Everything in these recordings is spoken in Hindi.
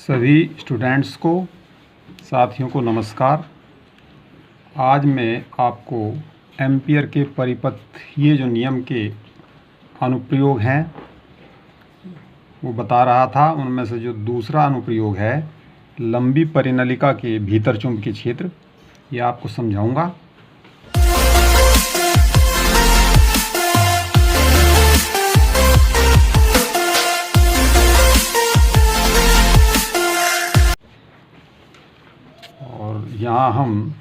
सभी स्टूडेंट्स को, साथियों को नमस्कार। आज मैं आपको एम्पियर के परिपथ ये जो नियम के अनुप्रयोग हैं वो बता रहा था। उनमें से जो दूसरा अनुप्रयोग है लंबी परिनलिका के भीतर चुंबकीय क्षेत्र, ये आपको समझाऊंगा। और यहाँ हम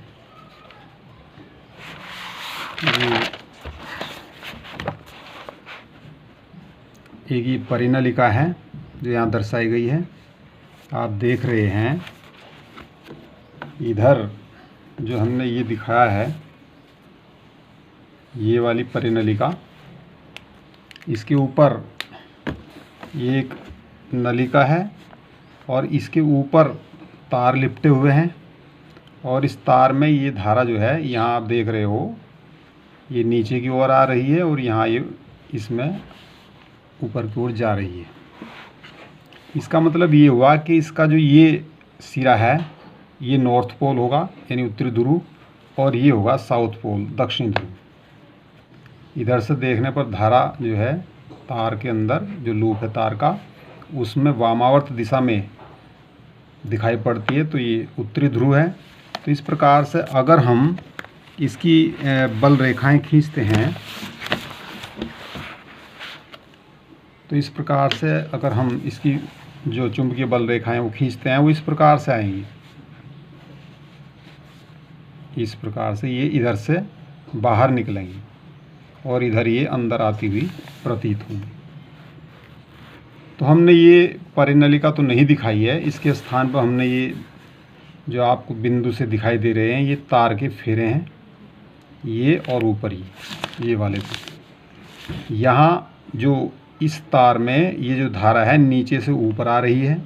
एक ही परिनलिका है जो यहाँ दर्शाई गई है। आप देख रहे हैं इधर जो हमने ये दिखाया है, ये वाली परिनलिका, इसके ऊपर ये एक नलिका है और इसके ऊपर तार लिपटे हुए हैं और इस तार में ये धारा जो है यहाँ आप देख रहे हो ये नीचे की ओर आ रही है और यहाँ ये इसमें ऊपर की ओर जा रही है। इसका मतलब ये हुआ कि इसका जो ये सिरा है ये नॉर्थ पोल होगा यानी उत्तरी ध्रुव, और ये होगा साउथ पोल दक्षिण ध्रुव। इधर से देखने पर धारा जो है तार के अंदर जो लूप है तार का, उसमें वामावर्त दिशा में दिखाई पड़ती है, तो ये उत्तरी ध्रुव है। तो इस प्रकार से अगर हम इसकी बल रेखाएं खींचते हैं, तो इस प्रकार से अगर हम इसकी जो चुंबकीय बल रेखाएं वो खींचते हैं वो इस प्रकार से आएंगी। इस प्रकार से ये इधर से बाहर निकलेंगी और इधर ये अंदर आती हुई प्रतीत होंगी। तो हमने ये परिनलिका तो नहीं दिखाई है, इसके स्थान पर हमने ये जो आपको बिंदु से दिखाई दे रहे हैं ये तार के फेरे हैं, ये और ऊपर ये वाले को। यहाँ जो इस तार में ये जो धारा है नीचे से ऊपर आ रही है,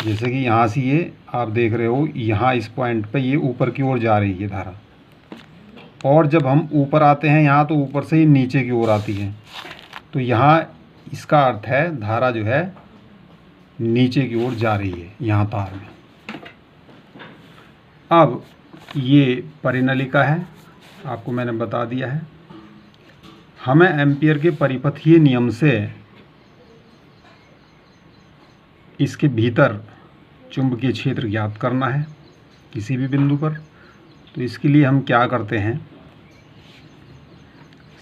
जैसे कि यहाँ से ये आप देख रहे हो यहाँ इस पॉइंट पे ये ऊपर की ओर जा रही है धारा, और जब हम ऊपर आते हैं यहाँ तो ऊपर से ये नीचे की ओर आती है। तो यहाँ इसका अर्थ है धारा जो है नीचे की ओर जा रही है यहाँ तार में। अब ये परिनलिका है, आपको मैंने बता दिया है। हमें एम्पियर के परिपथीय नियम से इसके भीतर चुंबकीय क्षेत्र ज्ञात करना है किसी भी बिंदु पर। तो इसके लिए हम क्या करते हैं,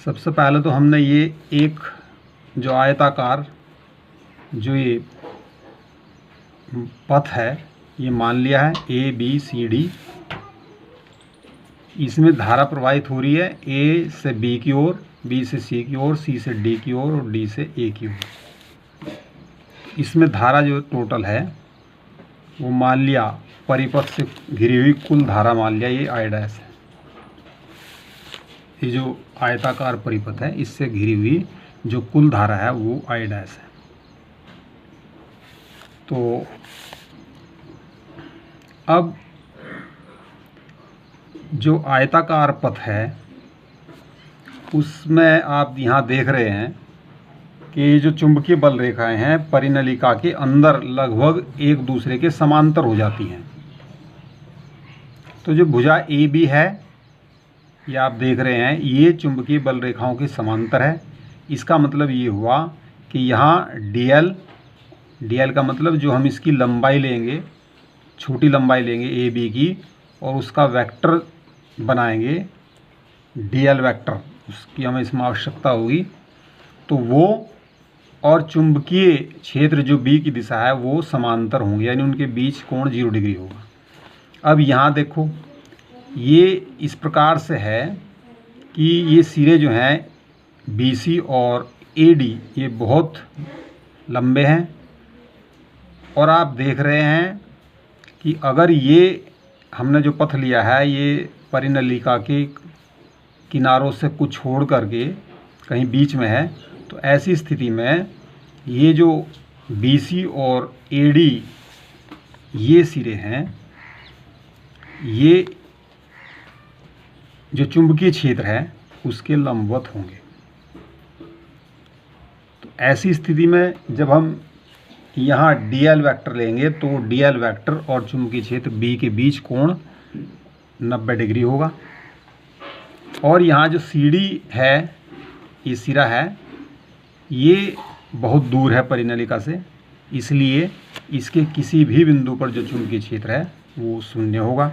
सबसे पहले तो हमने ये एक जो आयताकार जो ये पथ है ये मान लिया है ए बी सी डी। इसमें धारा प्रवाहित हो रही है ए से बी की ओर, बी से सी की ओर, सी से डी की ओर और डी से ए की ओर। इसमें धारा जो टोटल है वो मान लिया परिपथ से घिरी हुई कुल धारा मान लिया ये आई डैश है। ये जो आयताकार परिपथ है इससे घिरी हुई जो कुल धारा है वो आई डैश है। तो अब जो आयताकार पथ है उसमें आप यहाँ देख रहे हैं कि जो चुंबकीय बल रेखाएं हैं परिनलिका के अंदर लगभग एक दूसरे के समांतर हो जाती हैं। तो जो भुजा ए बी है ये आप देख रहे हैं ये चुंबकीय बल रेखाओं के समांतर है। इसका मतलब ये हुआ कि यहाँ डी एल का मतलब जो हम इसकी लंबाई लेंगे, छोटी लंबाई लेंगे ए बी की और उसका वेक्टर बनाएंगे डी एल वेक्टर, उसकी हमें इसमें आवश्यकता होगी। तो वो और चुंबकीय क्षेत्र जो बी की दिशा है वो समांतर होंगे, यानी उनके बीच कोण 0 डिग्री होगा। अब यहाँ देखो ये इस प्रकार से है कि ये सिरे जो हैं बी सी और ए डी ये बहुत लंबे हैं, और आप देख रहे हैं कि अगर ये हमने जो पथ लिया है ये परिनलिका के किनारों से कुछ छोड़ करके कहीं बीच में है, तो ऐसी स्थिति में ये जो बी सी और ए डी ये सिरे हैं ये जो चुंबकीय क्षेत्र है उसके लंबवत होंगे। तो ऐसी स्थिति में जब हम यहाँ dl वेक्टर लेंगे तो dl वेक्टर और चुंबकीय क्षेत्र B के बीच कोण 90 डिग्री होगा। और यहाँ जो CD है, ये सिरा है, ये बहुत दूर है परिनलिका से, इसलिए इसके किसी भी बिंदु पर जो चुंबकीय क्षेत्र है वो शून्य होगा।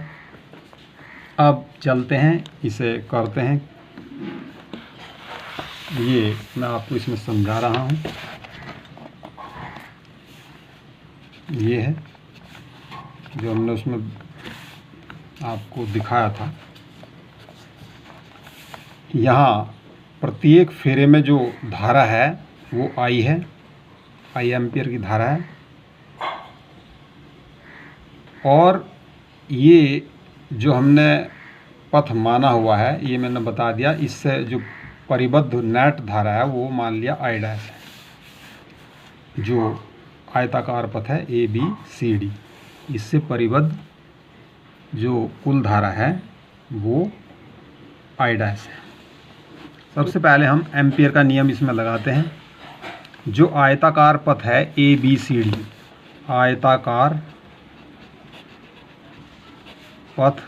अब चलते हैं, इसे करते हैं। ये मैं आपको इसमें समझा रहा हूँ। ये है जो हमने उसमें आपको दिखाया था। यहाँ प्रत्येक फेरे में जो धारा है वो I है, I एम्पियर की धारा है। और ये जो हमने पथ माना हुआ है, ये मैंने बता दिया। इससे जो परिबद्ध नेट धारा है वो मान लिया I डैश है, जो आयताकार पथ है ABCD। इससे परिबद्ध जो कुल धारा है वो I डैश है। सबसे पहले हम एम्पियर का नियम इसमें लगाते हैं। जो आयताकार पथ है ABCD, आयताकार पथ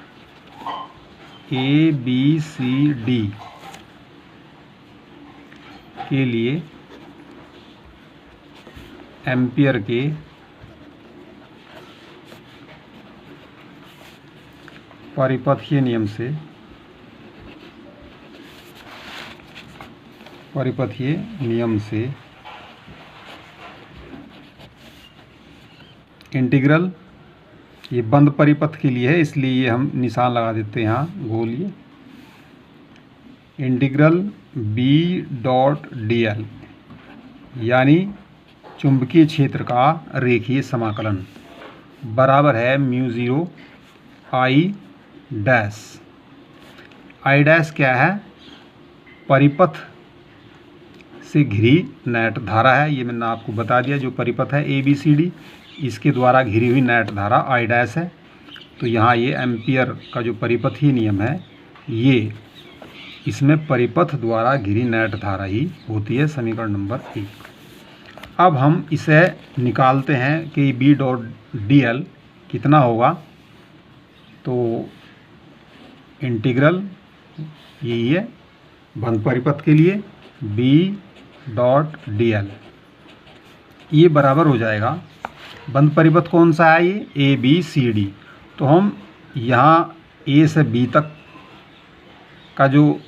ABCD के लिए एम्पियर के परिपथीय नियम से इंटीग्रल, ये बंद परिपथ के लिए है इसलिए ये हम निशान लगा देते हैं यहाँ गोल। ये इंटीग्रल B.dl यानी चुंबकीय क्षेत्र का रेखीय समाकलन बराबर है mu 0 I dash. I dash क्या है? परिपथ से घिरी नेट धारा है। ये मैंने आपको बता दिया। जो परिपथ है ABCD, इसके द्वारा घिरी हुई नेट धारा I डैश है। तो यहाँ ये एम्पियर का जो परिपथीय नियम है, ये इसमें परिपथ द्वारा घिरी नेट धारा ही होती है, समीकरण नंबर 1। अब हम इसे निकालते हैं कि B.dl कितना होगा। तो इंटीग्रल यही है बंद परिपथ के लिए B.dl, ये बराबर हो जाएगा। बंद परिपथ कौन सा है? ये ABCD। तो हम यहाँ A से B तक का जो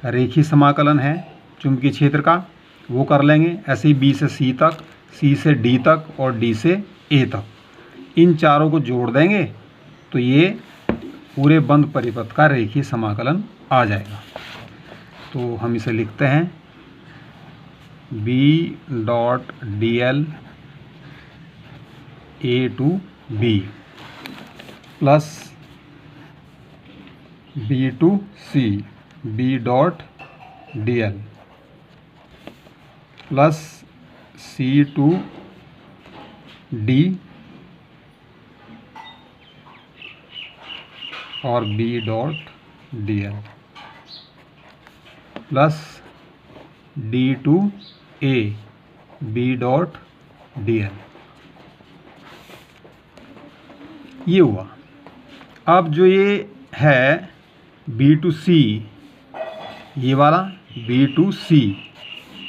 रेखीय समाकलन है चुंबकीय क्षेत्र का वो कर लेंगे। ऐसे ही B से C तक, C से D तक और D से A तक, इन चारों को जोड़ देंगे तो ये पूरे बंद परिपथ का रेखीय समाकलन आ जाएगा। तो हम इसे लिखते हैं B.dl A to B plus B to C B.dl plus C to D और B.dl plus D to A B.dl। ये हुआ। अब जो ये है B to C, ये वाला B to C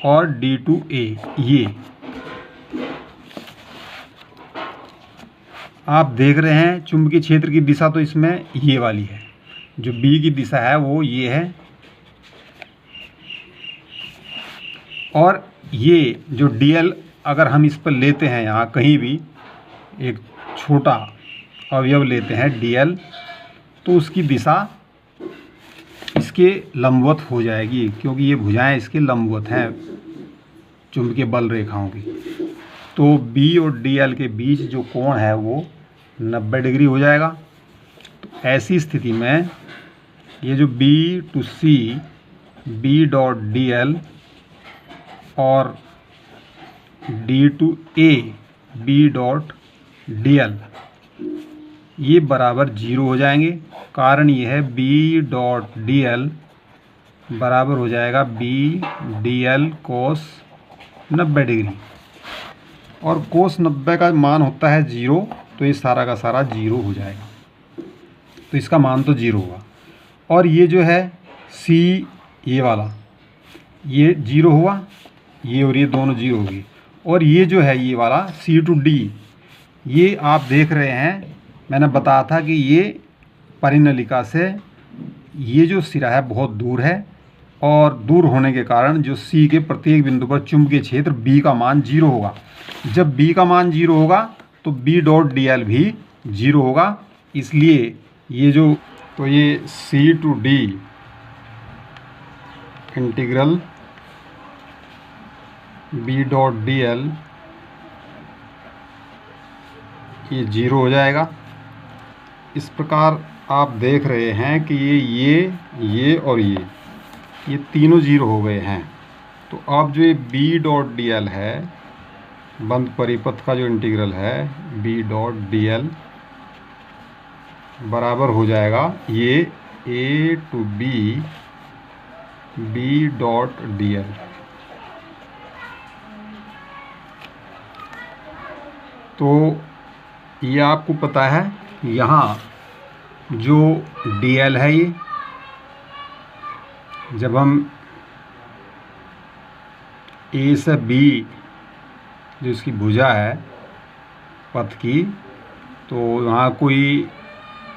और D to A, ये आप देख रहे हैं चुंबकीय क्षेत्र की दिशा तो इसमें ये वाली है। जो B की दिशा है वो ये है। और ये जो dl अगर हम इस पर लेते हैं, यहाँ कहीं भी एक छोटा अवयव लेते हैं dl, तो उसकी दिशा इसके लंबवत हो जाएगी, क्योंकि ये भुजाएं इसके लंबवत हैं चुंबकीय बल रेखाओं की। तो B और dl के बीच जो कोण है वो 90 डिग्री हो जाएगा। तो ऐसी स्थिति में ये जो B to C B.dl और D to A B.dl ये बराबर 0 हो जाएंगे। कारण ये है B.dl बराबर हो जाएगा B.dl cos 90 डिग्री। और कोस 90 का मान होता है 0, तो ये सारा का सारा 0 हो जाएगा, तो इसका मान तो 0 होगा। और ये जो है सी, ये वाला, ये 0 हुआ, ये और ये दोनों 0 होगी। और ये जो है ये वाला सी टू डी, ये आप देख रहे हैं, मैंने बताया था कि ये परिनलिका से ये जो सिरा है बहुत दूर है, और दूर होने के कारण जो सी के प्रत्येक बिंदु पर चुंबकीय क्षेत्र बी का मान 0 होगा। जब बी का मान 0 होगा तो बी डॉट डी एल भी 0 होगा। इसलिए ये जो, तो ये C to D integral B dot D L ये 0 हो जाएगा। इस प्रकार आप देख रहे हैं कि ये और ये तीनों 0 हो गए हैं। तो अब जो ये बी डॉट डी एल है, बंद परिपथ का जो इंटीग्रल है बी डॉट डी एल बराबर हो जाएगा ये A to B B dot D L. तो ये आपको पता है, यहाँ जो डी एल है, ये जब हम ए से बी जो इसकी भुजा है पथ की, तो यहाँ कोई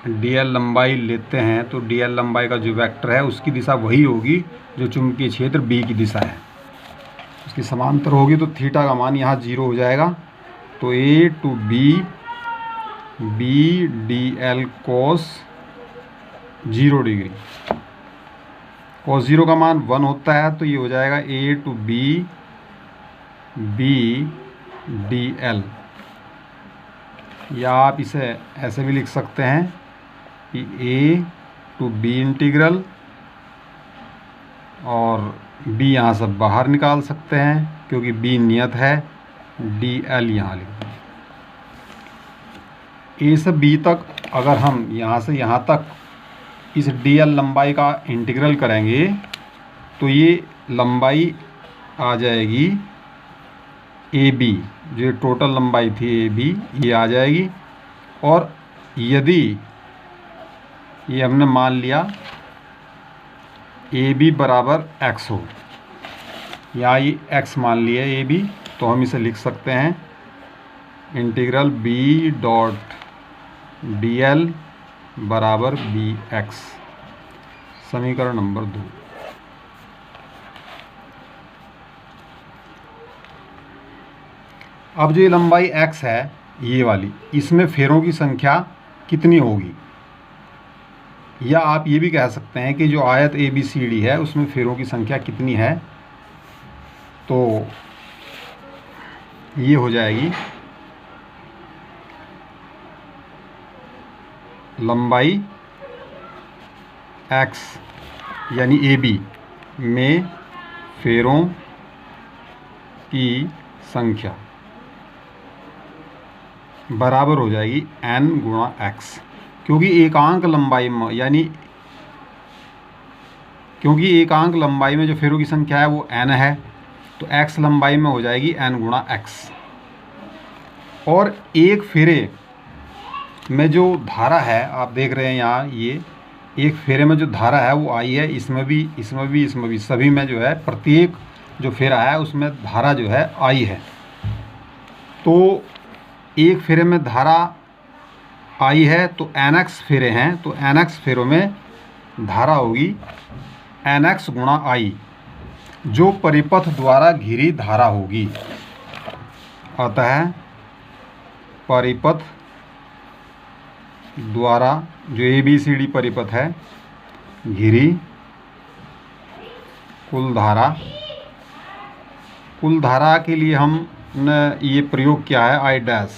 डी एल लंबाई लेते हैं, तो डी एल लंबाई का जो वेक्टर है उसकी दिशा वही होगी जो चुंबकीय क्षेत्र बी की दिशा है, उसकी समांतर होगी। तो थीटा का मान यहाँ 0 हो जाएगा। तो A to B B D L cos 0 degree, cos 0 का मान 1 होता है, तो ये हो जाएगा A to B B D L. या आप इसे ऐसे भी लिख सकते हैं कि ए टू बी इंटीग्रल, और बी यहाँ से बाहर निकाल सकते हैं क्योंकि बी नियत है, डी एल यहाँ लिख दें। ए से बी तक अगर हम यहाँ से यहाँ तक इस डी एल लंबाई का इंटीग्रल करेंगे तो ये लंबाई आ जाएगी ए बी, जो टोटल लंबाई थी ए बी, ये आ जाएगी। और यदि ये हमने मान लिया ए बी बराबर एक्स हो, यहाँ ये एक्स मान लिया ए बी, तो हम इसे लिख सकते हैं integral B dot D L बराबर बी एक्स, समीकरण नंबर 2। अब जो ये लंबाई x है ये वाली, इसमें फेरों की संख्या कितनी होगी, या आप ये भी कह सकते हैं कि जो आयत ए बी सी डी है उसमें फेरों की संख्या कितनी है। तो ये हो जाएगी लंबाई x यानी ए बी में फेरों की संख्या बराबर हो जाएगी n गुणा x, क्योंकि एकांक लंबाई में, यानी क्योंकि एकांक लंबाई में जो फेरों की संख्या है वो n है, तो x लंबाई में हो जाएगी n गुणा x। और एक फेरे में जो धारा है आप देख रहे हैं यहाँ, ये एक फेरे में जो धारा है वो आई है, इसमें भी सभी में जो है प्रत्येक जो फेरा है उसमें धारा जो है आई है। तो एक फेरे में धारा आई है तो nx फेरे हैं, तो nx फेरों में धारा होगी nx गुणा आई, जो परिपथ द्वारा घिरी धारा होगी। अतः परिपथ द्वारा जो ए बी सी डी परिपथ है घिरी कुल धारा के लिए हमने ये प्रयोग किया है आई डैश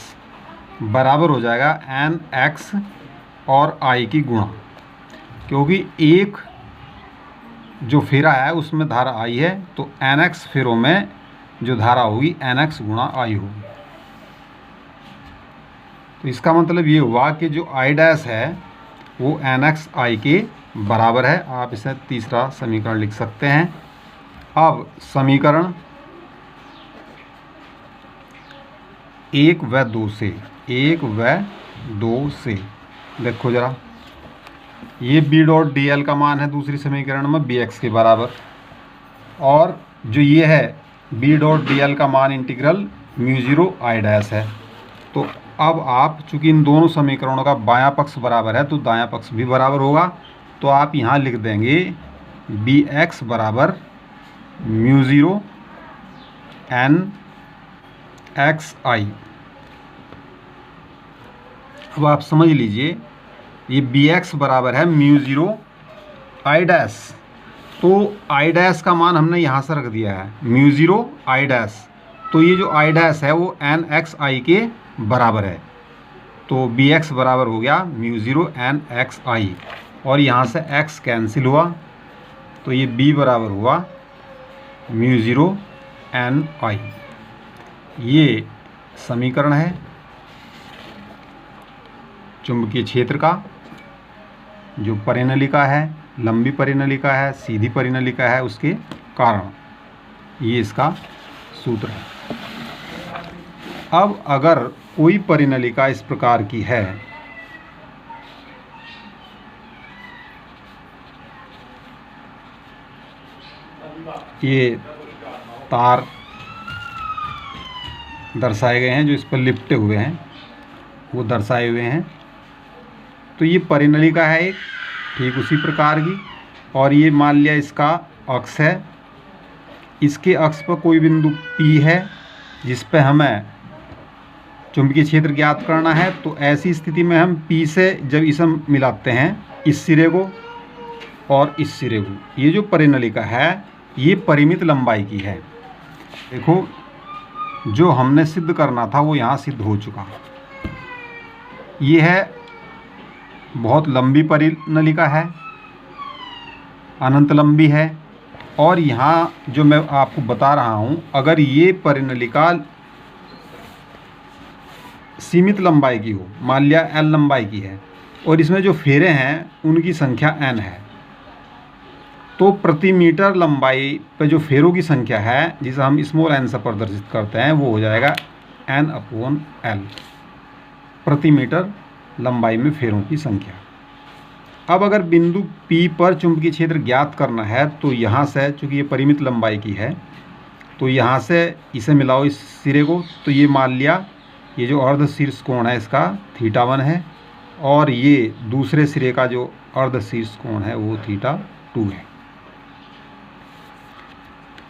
बराबर हो जाएगा एन एक्स और आई की गुणा, क्योंकि एक जो फेरा है उसमें धारा आई है, तो एन एक्स फेरों में जो धारा होगी एन एक्स गुणा आई होगी। तो इसका मतलब ये हुआ कि जो आई डैश है वो एन एक्स आई के बराबर है। आप इसे तीसरा समीकरण लिख सकते हैं। अब समीकरण 1 व 2 से, 1 व 2 से। देखो ज़रा, ये बी डॉट डी एल का मान है दूसरी समीकरण में बी एक्स के बराबर, और जो ये है बी डॉट डी एल का मान integral mu zero I dash है। तो अब आप चूँकि इन दोनों समीकरणों का बायां पक्ष बराबर है तो दायां पक्ष भी बराबर होगा, तो आप यहाँ लिख देंगे बी एक्स बराबर म्यू ज़ीरो एन एक्स आई। अब आप समझ लीजिए, ये बी एक्स बराबर है म्यू ज़ीरो आई डैश, तो आई डैश का मान हमने यहाँ से रख दिया है म्यू ज़ीरो आई डैश, तो ये जो आई डैश है वो एन एक्स आई के बराबर है। तो बी एक्स बराबर हो गया म्यू ज़ीरो एन एक्स आई, और यहाँ से x कैंसिल हुआ, तो ये b बराबर हुआ म्यू ज़ीरो एन आई। ये समीकरण है चुंबकीय क्षेत्र का, जो परिनलिका है, लंबी परिनलिका है, सीधी परिनलिका है, उसके कारण ये इसका सूत्र है। अब अगर कोई परिनलिका इस प्रकार की है, ये तार दर्शाए गए हैं जो इस पर लिपटे हुए हैं, वो दर्शाए हुए हैं, तो ये परिनलिका है एक, ठीक उसी प्रकार की, और ये मान लिया इसका अक्ष है, इसके अक्ष पर कोई बिंदु P है जिस पे हमें चुंबकीय क्षेत्र ज्ञात करना है। तो ऐसी स्थिति में हम P से जब इसे मिलाते हैं, इस सिरे को और इस सिरे को, ये जो परिनलिका है ये परिमित लंबाई की है। देखो, जो हमने सिद्ध करना था वो यहाँ सिद्ध हो चुका। ये है बहुत लंबी परिनलिका है, अनंत लंबी है, और यहाँ जो मैं आपको बता रहा हूँ, अगर ये परिनलिका सीमित लंबाई की हो, मान लिया एल लंबाई की है, और इसमें जो फेरे हैं उनकी संख्या एन है, तो प्रति मीटर लंबाई पे जो फेरों की संख्या है, जिसे हम स्मॉल एन से प्रदर्शित करते हैं, वो हो जाएगा एन अपॉन एल, प्रति मीटर लंबाई में फेरों की संख्या। अब अगर बिंदु P पर चुंबकीय क्षेत्र ज्ञात करना है, तो यहाँ से, चूँकि ये परिमित लंबाई की है, तो यहाँ से इसे मिलाओ इस सिरे को, तो ये मान लिया ये जो अर्ध शीर्ष कोण है इसका θ1 है, और ये दूसरे सिरे का जो अर्ध शीर्ष कोण है वो θ2 है।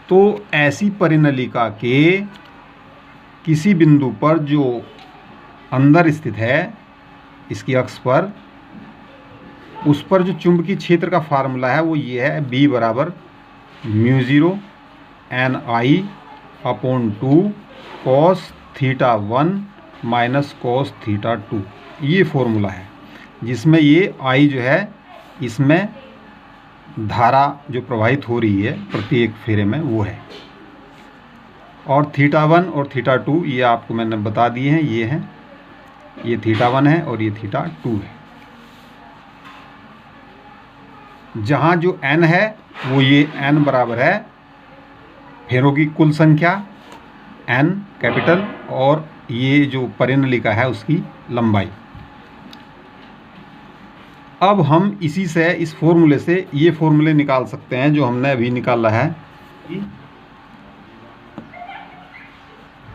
तो ऐसी परिनलिका के किसी बिंदु पर जो अंदर स्थित है इसकी अक्ष पर, उस पर जो चुंबकीय क्षेत्र का फार्मूला है वो ये है, B बराबर म्यू ज़ीरो एन आई अपॉन 2 कॉस θ1 माइनस कॉस θ2, ये फॉर्मूला है, जिसमें ये I जो है इसमें धारा जो प्रवाहित हो रही है प्रत्येक फेरे में वो है, और θ1 और θ2 ये आपको मैंने बता दिए हैं, ये हैं, ये θ1 है और ये θ2 है। जहाँ जो n है वो ये n बराबर है फेरों की कुल संख्या n कैपिटल, और ये जो परिनलिका है उसकी लंबाई। अब हम इसी से, इस फॉर्मूले से ये फॉर्मूले निकाल सकते हैं जो हमने अभी निकाला है,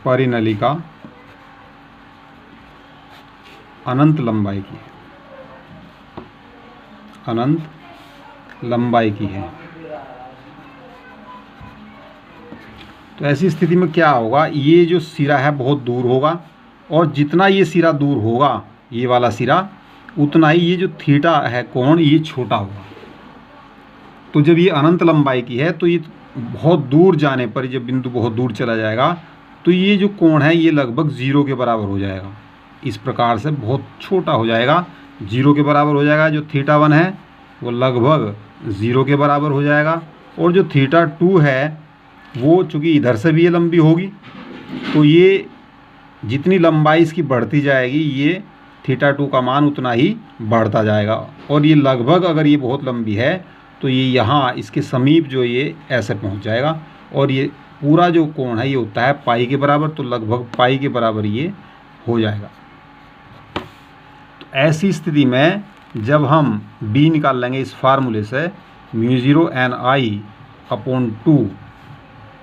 परिनलिका अनंत लंबाई की है, अनंत लंबाई की है। तो ऐसी स्थिति में क्या होगा, ये जो सिरा है बहुत दूर होगा, और जितना ये सिरा दूर होगा, ये वाला सिरा, उतना ही ये जो थीटा है कोण ये छोटा होगा। तो जब ये अनंत लंबाई की है तो ये बहुत दूर जाने पर, जब बिंदु बहुत दूर चला जाएगा तो ये जो कोण है ये लगभग 0 के बराबर हो जाएगा। इस प्रकार से बहुत छोटा हो जाएगा, 0 के बराबर हो जाएगा। जो θ1 है वो लगभग 0 के बराबर हो जाएगा, और जो θ2 है वो चूँकि इधर से भी ये लंबी होगी, तो ये जितनी लंबाई इसकी बढ़ती जाएगी ये θ2 का मान उतना ही बढ़ता जाएगा, और ये लगभग, अगर ये बहुत लंबी है तो ये यहाँ इसके समीप जो ये ऐसे पहुँच जाएगा, और ये पूरा जो कोण है ये होता है पाई के बराबर, तो लगभग पाई के बराबर ये हो जाएगा। तो ऐसी स्थिति में जब हम b निकाल लेंगे इस फार्मूले से, μ0 ni upon 2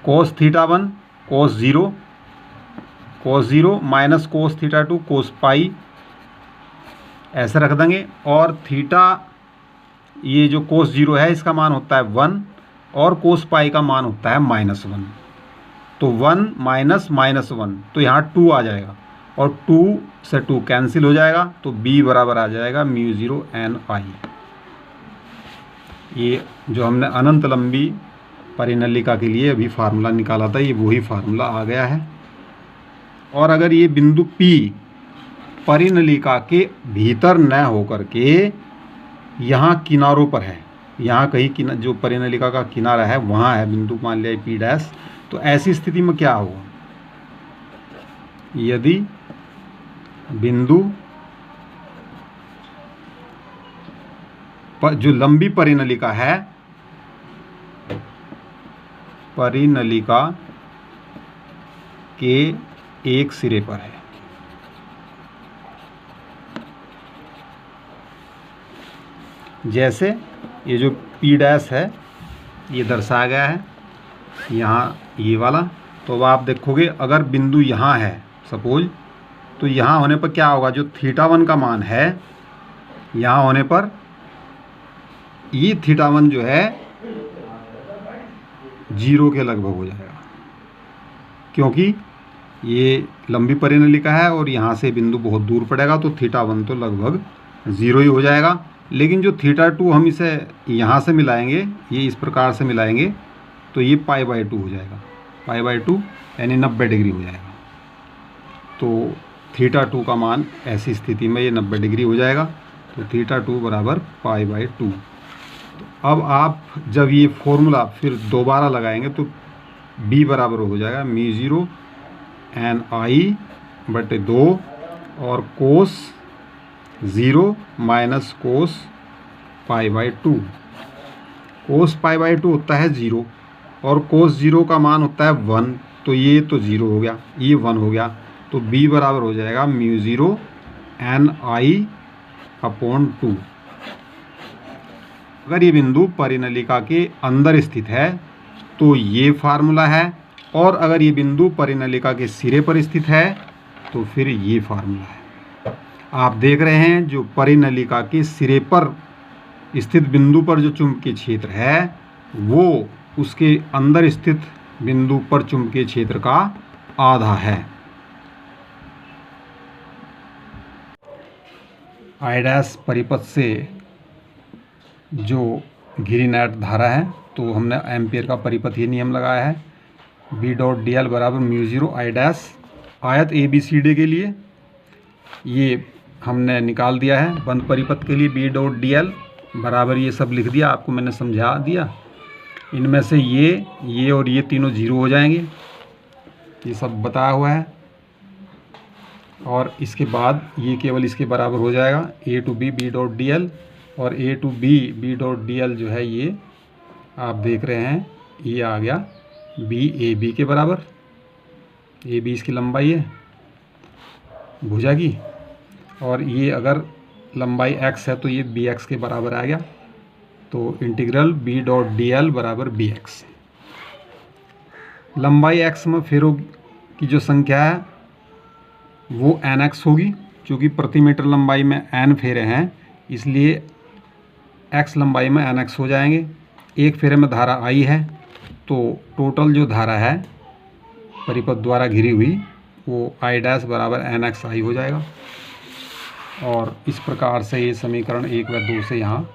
cos θ1 cos 0 minus cos θ2 cos पाई, ऐसे रख देंगे। और थीटा ये जो cos 0 है इसका मान होता है 1 और cos पाई का मान होता है -1, तो 1 माइनस -1, तो यहाँ 2 आ जाएगा और 2 से 2 कैंसिल हो जाएगा, तो b बराबर आ जाएगा μ0 ni। ये जो हमने अनंत लंबी परिनलिका के लिए अभी फार्मूला निकाला था, ये वही फार्मूला आ गया है। और अगर ये बिंदु P परिनलिका के भीतर न होकर के यहाँ किनारों पर है, यहाँ कहीं जो परिनलिका का किनारा है वहाँ है बिंदु, मान लिया P', तो ऐसी स्थिति में क्या होगा, यदि बिंदु पर जो लंबी परिनलिका है, परिनलिका के एक सिरे पर है, जैसे ये जो P' है ये दर्शाया गया है यहाँ ये वाला। तो अब आप देखोगे अगर बिंदु यहाँ है सपोज, तो यहाँ होने पर क्या होगा, जो θ1 का मान है यहाँ होने पर ये θ1 जो है 0 के लगभग हो जाएगा, क्योंकि ये लंबी परिनलिका है और यहाँ से बिंदु बहुत दूर पड़ेगा, तो θ1 तो लगभग 0 ही हो जाएगा। लेकिन जो θ2 हम इसे यहाँ से मिलाएंगे, ये इस प्रकार से मिलाएंगे, तो ये π/2 हो जाएगा, π/2 यानी 90 डिग्री हो जाएगा। तो θ2 का मान ऐसी स्थिति में ये 90 डिग्री हो जाएगा, तो θ2 बराबर π/2। तो अब आप जब ये फॉर्मूला फिर दोबारा लगाएंगे तो b बराबर हो जाएगा μ0 ni/2 और cos 0 माइनस cos π/2। cos π/2 होता है 0 और cos 0 का मान होता है 1, तो ये तो 0 हो गया, ये 1 हो गया, तो b बराबर हो जाएगा μ0 ni/2। अगर ये बिंदु परिनलिका के अंदर स्थित है तो ये फार्मूला है, और अगर ये बिंदु परिनलिका के सिरे पर स्थित है तो फिर ये फार्मूला है। आप देख रहे हैं जो परिनलिका के सिरे पर स्थित बिंदु पर जो चुंबकीय क्षेत्र है वो उसके अंदर स्थित बिंदु पर चुंबकीय क्षेत्र का आधा है। I' परिपथ से जो घिरी नेट धारा है, तो हमने एम्पियर का परिपथ ये नियम लगाया है, B.dl बराबर μ0 I' आयत ABCD के लिए ये हमने निकाल दिया है। बंद परिपथ के लिए B.dl बराबर ये सब लिख दिया, आपको मैंने समझा दिया। इनमें से ये और ये तीनों 0 हो जाएंगे, ये सब बताया हुआ है। और इसके बाद ये केवल इसके बराबर हो जाएगा A to B B.dl, और A to B B.dl जो है ये आप देख रहे हैं ये आ गया BAB के बराबर। AB इसकी लंबाई है भुजा की, और ये अगर लंबाई x है तो ये BX के बराबर आ गया, तो इंटीग्रल B.dl बराबर BX। लंबाई x में फेरों की जो संख्या है वो nx होगी, क्योंकि प्रति मीटर लंबाई में n फेरे हैं, इसलिए x लंबाई में nx हो जाएंगे। एक फेरे में धारा I है, तो टोटल जो धारा है परिपथ द्वारा घिरी हुई वो I' बराबर nxi हो जाएगा। और इस प्रकार से ये समीकरण 1 व 2 से यहाँ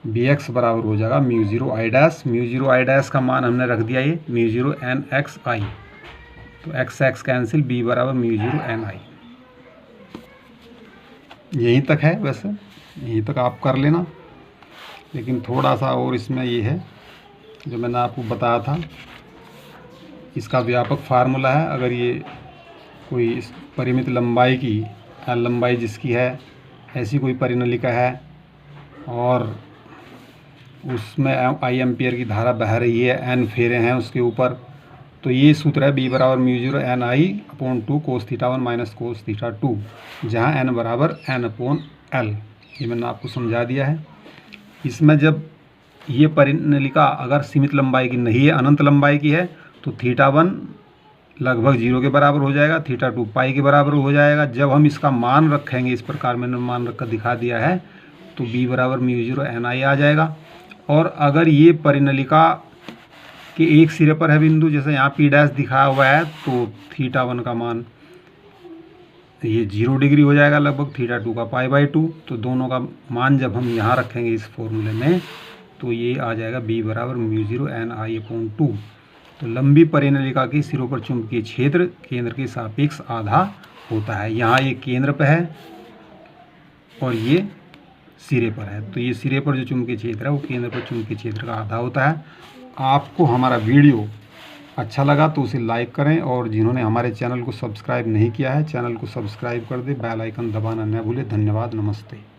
Bx बराबर हो जाएगा μ0 I'। μ0 I' का मान हमने रख दिया ये μ0 nxi, तो x कैंसिल, B बराबर μ0 ni। यहीं तक है, वैसे यहीं तक आप कर लेना, लेकिन थोड़ा सा और इसमें ये है जो मैंने आपको बताया था, इसका व्यापक फार्मूला है। अगर ये कोई इस परिमित लंबाई की लंबाई जिसकी है ऐसी कोई परिनलिका है और उसमें I एम्पियर की धारा बह रही है, n फेरे हैं उसके ऊपर, तो ये सूत्र है B बराबर mu 0 NI/2 cos θ1 minus cos θ2, जहाँ N बराबर N/L। ये मैंने आपको समझा दिया है। इसमें जब ये परिनलिका अगर सीमित लंबाई की नहीं है, अनंत लंबाई की है, तो θ1 लगभग 0 के बराबर हो जाएगा, θ2 पाई के बराबर हो जाएगा। जब हम इसका मान रखेंगे, इस प्रकार मैंने मान रखकर दिखा दिया है, तो B बराबर म्यू 0 NI आ जाएगा। और अगर ये परिनलिका के एक सिरे पर है बिंदु, जैसे यहाँ P' दिखाया हुआ है, तो θ1 का मान ये 0 डिग्री हो जाएगा लगभग, θ2 का π/2। तो दोनों का मान जब हम यहाँ रखेंगे इस फॉर्मूले में, तो ये आ जाएगा B बराबर म्यू 0 NI/2। तो लंबी परिनलिका के सिरों पर चुंबकीय क्षेत्र केंद्र के सापेक्ष आधा होता है। यहाँ ये केंद्र पर है और ये सिरे पर है, तो ये सिरे पर जो चुंबकीय क्षेत्र है वो केंद्र पर चुंबकीय क्षेत्र का आधा होता है। आपको हमारा वीडियो अच्छा लगा तो उसे लाइक करें, और जिन्होंने हमारे चैनल को सब्सक्राइब नहीं किया है, चैनल को सब्सक्राइब कर दें, बेल आइकन दबाना न भूलें। धन्यवाद, नमस्ते।